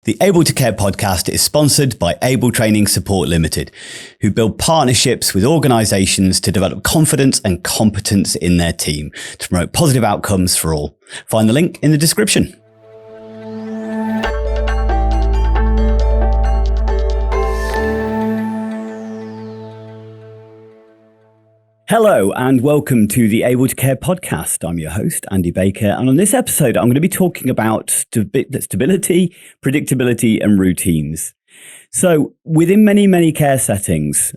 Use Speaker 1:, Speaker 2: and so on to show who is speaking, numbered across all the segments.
Speaker 1: The Able to Care podcast is sponsored by Able Training Support Limited, who build partnerships with organisations to develop confidence and competence in their team to promote positive outcomes for all. Find the link in the description. Hello and welcome to the Able to Care podcast. I'm your host, Andy Baker, and on this episode, I'm going to be talking about stability, predictability, and routines. So within many care settings,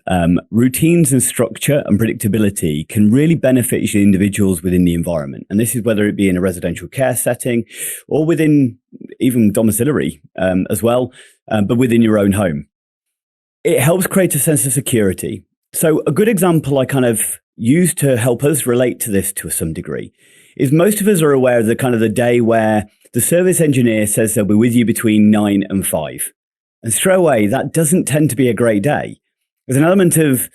Speaker 1: routines and structure and predictability can really benefit individuals within the environment. And this is whether it be in a residential care setting or within even domiciliary as well, but within your own home. It helps create a sense of security. So a good example I kind of use to help us relate to this to some degree is most of us are aware of the day where the service engineer says they'll be with you between 9 and 5. And straight away, that doesn't tend to be a great day. There's an element of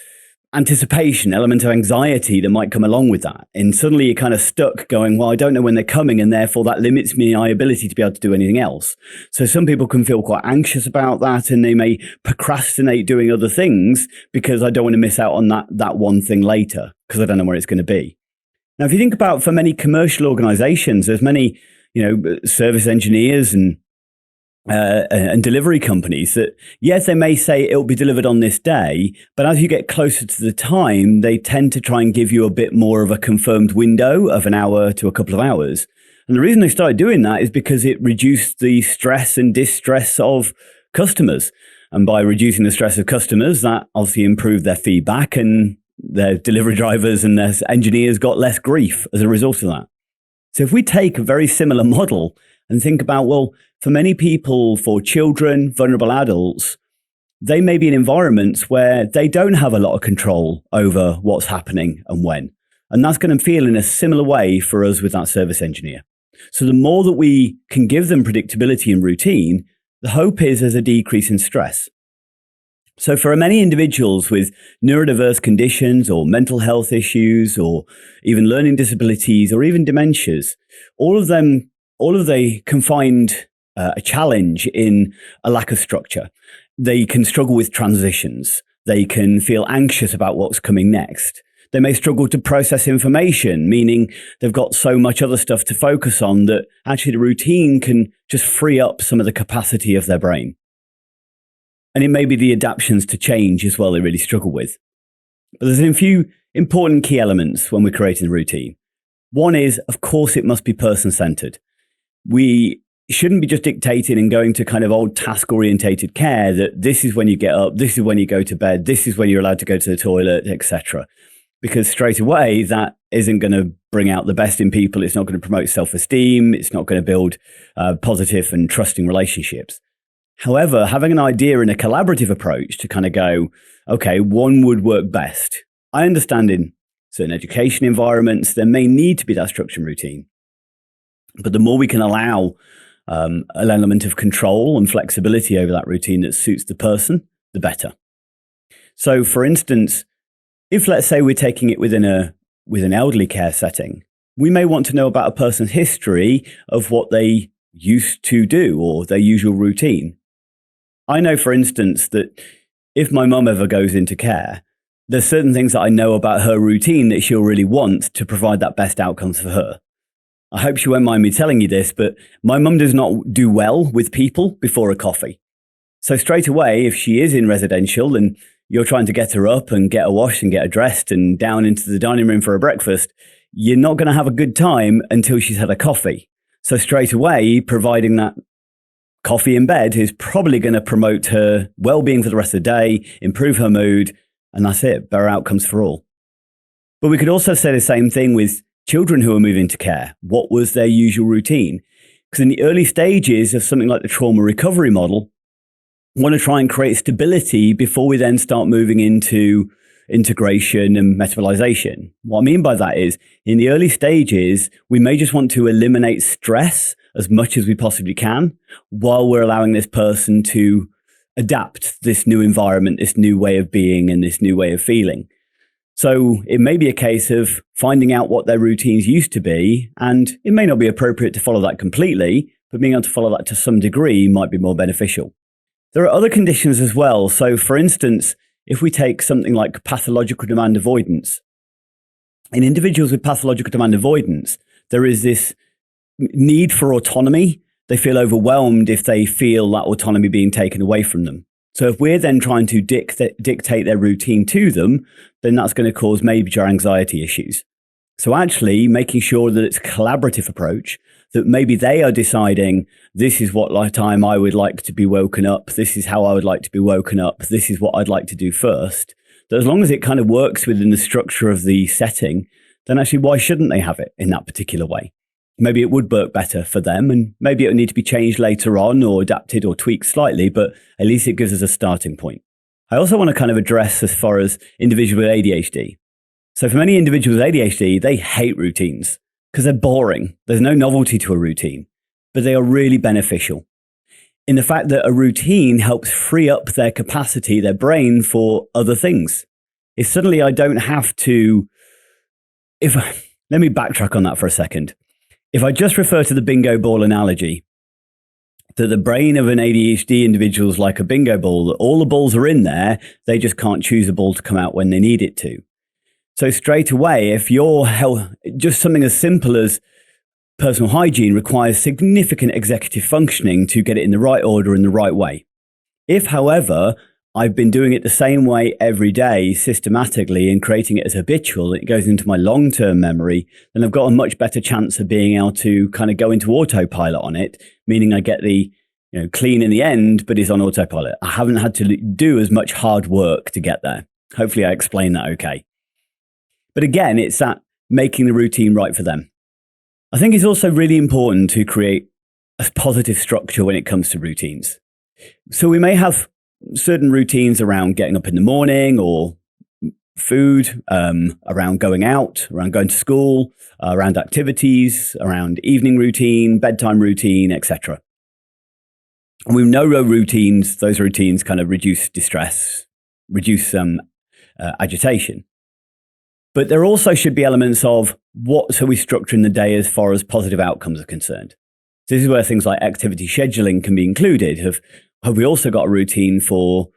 Speaker 1: anticipation, element of anxiety that might come along with that. And suddenly you're kind of stuck going, well, I don't know when they're coming, and therefore that limits my ability to be able to do anything else. So some people can feel quite anxious about that, and they may procrastinate doing other things because I don't want to miss out on that one thing later because I don't know where it's going to be. Now, if you think about for many commercial organizations, there's many, service engineers and delivery companies that, yes, they may say it'll be delivered on this day, but as you get closer to the time, they tend to try and give you a bit more of a confirmed window of an hour to a couple of hours. And the reason they started doing that is because it reduced the stress and distress of customers. And by reducing the stress of customers, that obviously improved their feedback, and their delivery drivers and their engineers got less grief as a result of that. So if we take a very similar model and think about, well, for many people, for children, vulnerable adults, they may be in environments where they don't have a lot of control over what's happening and when. And that's going to feel in a similar way for us with that service engineer. So the more that we can give them predictability and routine, the hope is there's a decrease in stress. So for many individuals with neurodiverse conditions or mental health issues or even learning disabilities or even dementias, all of they can find a challenge in a lack of structure. They can struggle with transitions. They can feel anxious about what's coming next. They may struggle to process information, meaning they've got so much other stuff to focus on that actually the routine can just free up some of the capacity of their brain. And it may be the adaptations to change as well they really struggle with. But there's a few important key elements when we're creating a routine. One is, of course, it must be person-centered. We shouldn't be just dictating and going to kind of old task-orientated care that this is when you get up, this is when you go to bed, this is when you're allowed to go to the toilet, etc. Because straight away, that isn't going to bring out the best in people. It's not going to promote self-esteem. It's not going to build positive and trusting relationships. However, having an idea and a collaborative approach to kind of go, okay, one would work best. I understand in certain education environments, there may need to be that structure and routine. But the more we can allow an element of control and flexibility over that routine that suits the person, the better. So for instance, if let's say we're taking it with an elderly care setting, we may want to know about a person's history of what they used to do or their usual routine. I know, for instance, that if my mum ever goes into care, there's certain things that I know about her routine that she'll really want to provide that best outcomes for her. I hope she won't mind me telling you this, but my mum does not do well with people before a coffee. So straight away, if she is in residential and you're trying to get her up and get her washed and get her dressed and down into the dining room for a breakfast, you're not going to have a good time until she's had a coffee. So straight away, providing that coffee in bed is probably going to promote her well-being for the rest of the day, improve her mood, and that's it, better outcomes for all. But we could also say the same thing with children who are moving to care. What was their usual routine? Because in the early stages of something like the trauma recovery model, we want to try and create stability before we then start moving into integration and metabolization. What I mean by that is, in the early stages, we may just want to eliminate stress as much as we possibly can while we're allowing this person to adapt this new environment, this new way of being and this new way of feeling. So it may be a case of finding out what their routines used to be, and it may not be appropriate to follow that completely, but being able to follow that to some degree might be more beneficial. There are other conditions as well. So, for instance, if we take something like pathological demand avoidance, in individuals with pathological demand avoidance, there is this need for autonomy. They feel overwhelmed if they feel that autonomy being taken away from them. So if we're then trying to dictate their routine to them, then that's going to cause major anxiety issues. So actually making sure that it's a collaborative approach, that maybe they are deciding, this is what time I would like to be woken up, this is how I would like to be woken up, this is what I'd like to do first. That as long as it kind of works within the structure of the setting, then actually why shouldn't they have it in that particular way? Maybe it would work better for them, and maybe it would need to be changed later on or adapted or tweaked slightly, but at least it gives us a starting point. I also want to kind of address as far as individuals with ADHD. So for many individuals with ADHD, they hate routines because they're boring. There's no novelty to a routine, but they are really beneficial in the fact that a routine helps free up their capacity, their brain, for other things. If suddenly I don't have to, let me backtrack on that for a second. If I just refer to the bingo ball analogy, that the brain of an ADHD individual is like a bingo ball, that all the balls are in there, they just can't choose a ball to come out when they need it to. So straight away, if just something as simple as personal hygiene requires significant executive functioning to get it in the right order in the right way. If, however, I've been doing it the same way every day systematically and creating it as habitual, it goes into my long-term memory, then I've got a much better chance of being able to kind of go into autopilot on it, meaning I get the clean in the end, but it's on autopilot. I haven't had to do as much hard work to get there. Hopefully I explained that okay. But again, it's that making the routine right for them. I think it's also really important to create a positive structure when it comes to routines. So we may have certain routines around getting up in the morning or food, around going out, around going to school, around activities, around evening routine, bedtime routine, etc. And we know those routines kind of reduce distress, reduce agitation. But there also should be elements of so we structure in the day as far as positive outcomes are concerned. So this is where things like activity scheduling can be included. Have we also got a routine for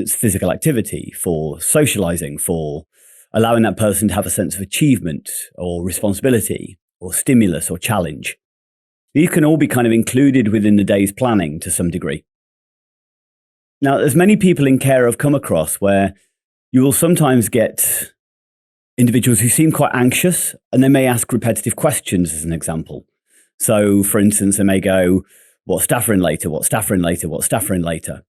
Speaker 1: physical activity, for socializing, for allowing that person to have a sense of achievement or responsibility or stimulus or challenge? These can all be kind of included within the day's planning to some degree. Now, as many people in care have come across where you will sometimes get individuals who seem quite anxious and they may ask repetitive questions as an example. So, for instance, they may go, what's staffing later? What's staffing later? What's staffing later?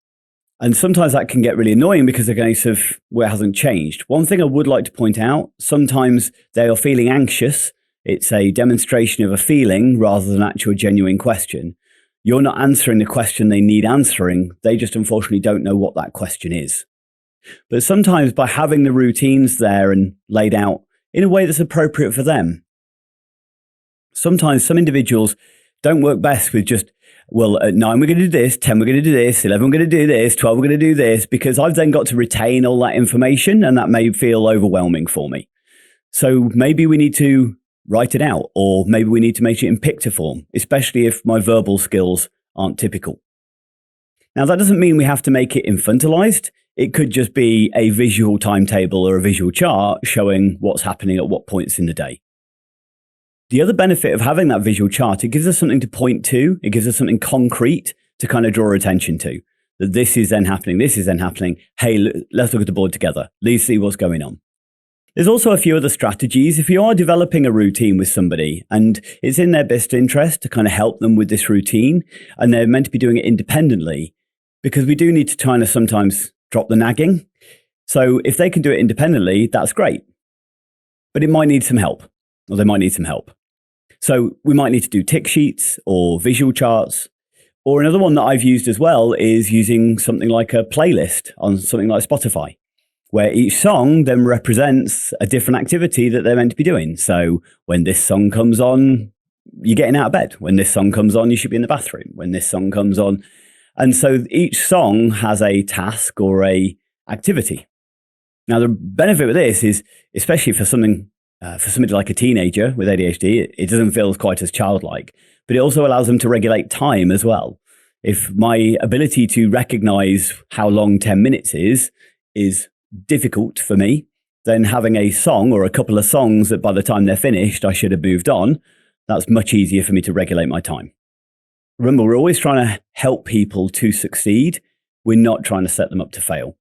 Speaker 1: And sometimes that can get really annoying because they're going to where it hasn't changed. One thing I would like to point out, sometimes they are feeling anxious. It's a demonstration of a feeling rather than actual genuine question. You're not answering the question they need answering. They just unfortunately don't know what that question is. But sometimes by having the routines there and laid out in a way that's appropriate for them, sometimes some individuals don't work best with just, well, at 9 we're going to do this, 10 we're going to do this, 11 we're going to do this, 12 we're going to do this, because I've then got to retain all that information and that may feel overwhelming for me. So maybe we need to write it out, or maybe we need to make it in picture form, especially if my verbal skills aren't typical. Now, that doesn't mean we have to make it infantilized. It could just be a visual timetable or a visual chart showing what's happening at what points in the day. The other benefit of having that visual chart, it gives us something to point to. It gives us something concrete to kind of draw attention to. That this is then happening, this is then happening. Hey, let's look at the board together. Let's see what's going on. There's also a few other strategies. If you are developing a routine with somebody and it's in their best interest to kind of help them with this routine, and they're meant to be doing it independently, because we do need to kind of sometimes drop the nagging. So if they can do it independently, that's great. But it might need some help, or they might need some help. So we might need to do tick sheets or visual charts. Or another one that I've used as well is using something like a playlist on something like Spotify, where each song then represents a different activity that they're meant to be doing. So when this song comes on, you're getting out of bed. When this song comes on, you should be in the bathroom. When this song comes on. And so each song has a task or a activity. Now, the benefit with this is, especially for somebody like a teenager with ADHD, it doesn't feel quite as childlike. but it also allows them to regulate time as well. If my ability to recognize how long 10 minutes is difficult for me, then having a song or a couple of songs that by the time they're finished, I should have moved on, that's much easier for me to regulate my time. Remember, we're always trying to help people to succeed. We're not trying to set them up to fail.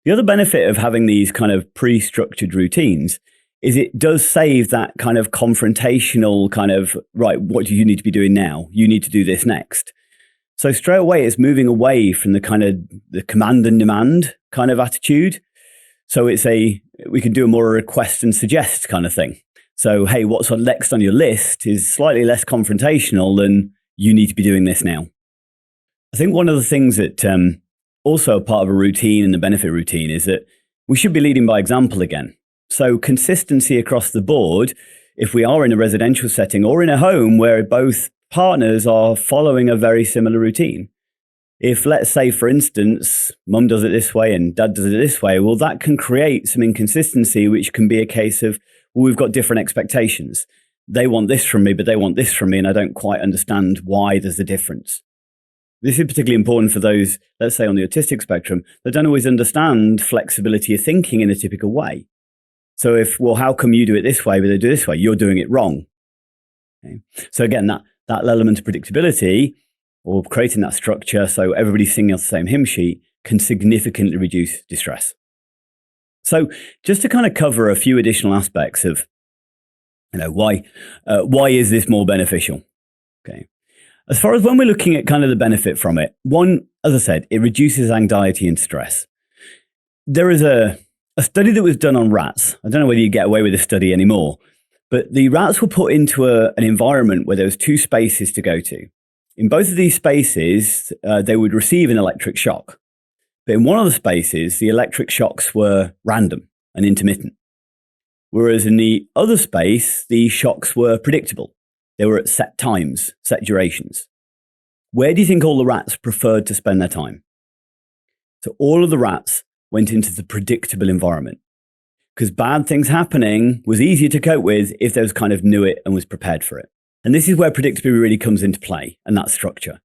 Speaker 1: The other benefit of having these kind of pre-structured routines is it does save that kind of confrontational kind of, right, what do you need to be doing now? You need to do this next. So straight away, it's moving away from the kind of the command and demand kind of attitude. So we can do a more request and suggest kind of thing. So, hey, what's next on your list is slightly less confrontational than you need to be doing this now. I think one of the things that also part of a routine and the benefit routine is that we should be leading by example again. So consistency across the board, if we are in a residential setting or in a home where both partners are following a very similar routine. If, let's say, for instance, mum does it this way and dad does it this way, well, that can create some inconsistency, which can be a case of, well, we've got different expectations. They want this from me, but they want this from me, and I don't quite understand why there's a difference. This is particularly important for those, let's say, on the autistic spectrum that don't always understand flexibility of thinking in a typical way. So if, well, how come you do it this way, but they do it this way? You're doing it wrong. Okay. So again, that element of predictability or creating that structure so everybody's singing off the same hymn sheet can significantly reduce distress. So just to kind of cover a few additional aspects of, why is this more beneficial? Okay. As far as when we're looking at kind of the benefit from it, one, as I said, it reduces anxiety and stress. There is a study that was done on rats. I don't know whether you get away with this study anymore, but the rats were put into an environment where there was two spaces to go to. In both of these spaces, they would receive an electric shock. But in one of the spaces, the electric shocks were random and intermittent. Whereas in the other space, the shocks were predictable. They were at set times, set durations. Where do you think all the rats preferred to spend their time? So all of the rats went into the predictable environment because bad things happening was easier to cope with if those kind of knew it and was prepared for it. And this is where predictability really comes into play and that structure.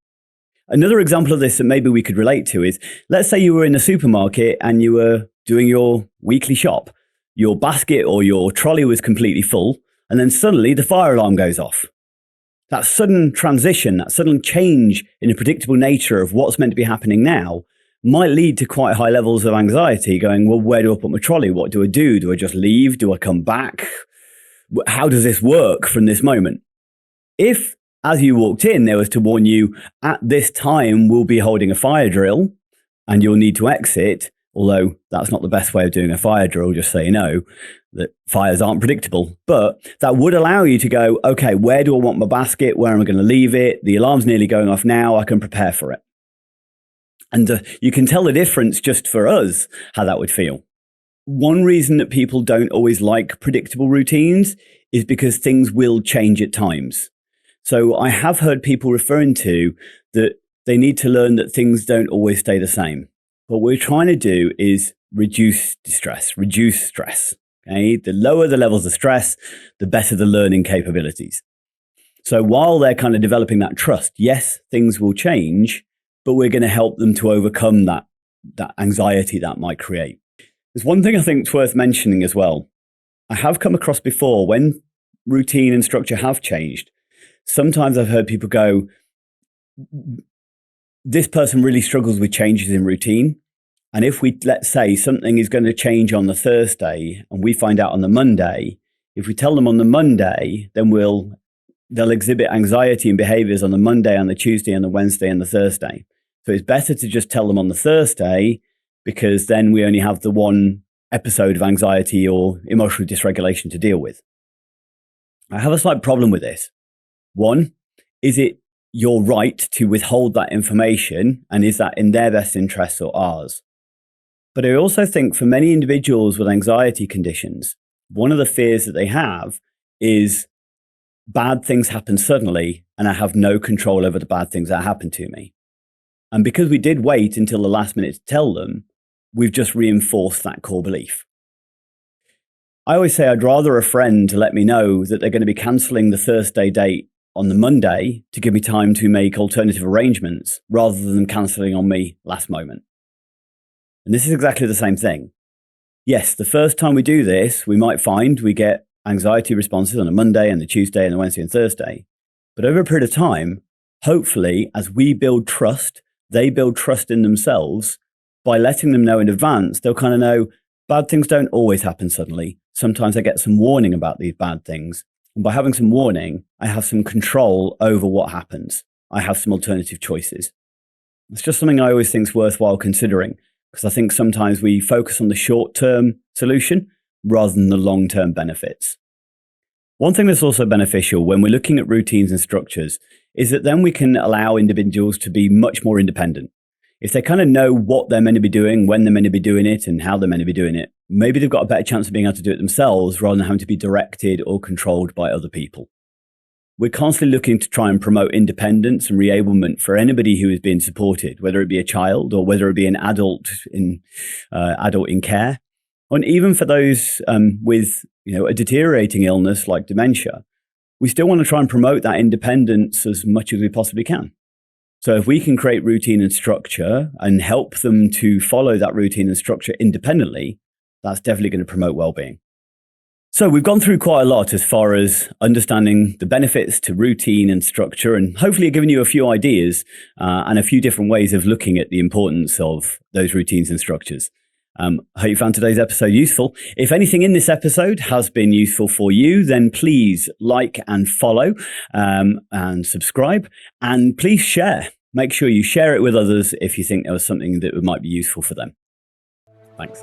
Speaker 1: Another example of this that maybe we could relate to is, let's say you were in a supermarket and you were doing your weekly shop. Your basket or your trolley was completely full, and then suddenly the fire alarm goes off. That sudden transition, that sudden change in the predictable nature of what's meant to be happening now might lead to quite high levels of anxiety going, well, where do I put my trolley? What do I do? Do I just leave? Do I come back? How does this work from this moment? If, as you walked in, there was to warn you, at this time, we'll be holding a fire drill and you'll need to exit, although that's not the best way of doing a fire drill, just so you know, that fires aren't predictable. But that would allow you to go, okay, where do I want my basket? Where am I going to leave it? The alarm's nearly going off now. I can prepare for it. And you can tell the difference just for us, how that would feel. One reason that people don't always like predictable routines is because things will change at times. So I have heard people referring to that they need to learn that things don't always stay the same. What we're trying to do is reduce distress, reduce stress. Okay? The lower the levels of stress, the better the learning capabilities. So while they're kind of developing that trust, yes, things will change, but we're going to help them to overcome that anxiety that might create. There's one thing I think is worth mentioning as well. I have come across before when routine and structure have changed. Sometimes I've heard people go, this person really struggles with changes in routine. And if we, let's say something is going to change on the Thursday and we find out on the Monday, if we tell them on the Monday, then they'll exhibit anxiety and behaviors on the Monday, on the Tuesday, on the Wednesday, and the Thursday. So it's better to just tell them on the Thursday because then we only have the one episode of anxiety or emotional dysregulation to deal with. I have a slight problem with this. One, is it your right to withhold that information, and is that in their best interests or ours? But I also think for many individuals with anxiety conditions, one of the fears that they have is bad things happen suddenly and I have no control over the bad things that happen to me. And because we did wait until the last minute to tell them, we've just reinforced that core belief. I always say I'd rather a friend to let me know that they're going to be cancelling the Thursday date on the Monday to give me time to make alternative arrangements rather than cancelling on me last moment. And this is exactly the same thing. Yes, the first time we do this, we might find we get anxiety responses on a Monday and the Tuesday and the Wednesday and Thursday. But over a period of time, hopefully, as we build trust, they build trust in themselves. By letting them know in advance, they'll kind of know bad things don't always happen suddenly. Sometimes I get some warning about these bad things. And by having some warning, I have some control over what happens. I have some alternative choices. It's just something I always think is worthwhile considering, because I think sometimes we focus on the short-term solution rather than the long-term benefits. One thing that's also beneficial when we're looking at routines and structures is that then we can allow individuals to be much more independent. If they kind of know what they're meant to be doing, when they're meant to be doing it, and how they're meant to be doing it, maybe they've got a better chance of being able to do it themselves rather than having to be directed or controlled by other people. We're constantly looking to try and promote independence and re-ablement for anybody who is being supported, whether it be a child or whether it be an adult in care, and even for those with a deteriorating illness like dementia. We still want to try and promote that independence as much as we possibly can. So if we can create routine and structure and help them to follow that routine and structure independently, that's definitely going to promote well-being. So we've gone through quite a lot as far as understanding the benefits to routine and structure, and hopefully given you a few ideas and a few different ways of looking at the importance of those routines and structures. I hope you found today's episode useful. If anything in this episode has been useful for you, then please like and follow and subscribe, and please share. Make sure you share it with others if you think there was something that might be useful for them. Thanks.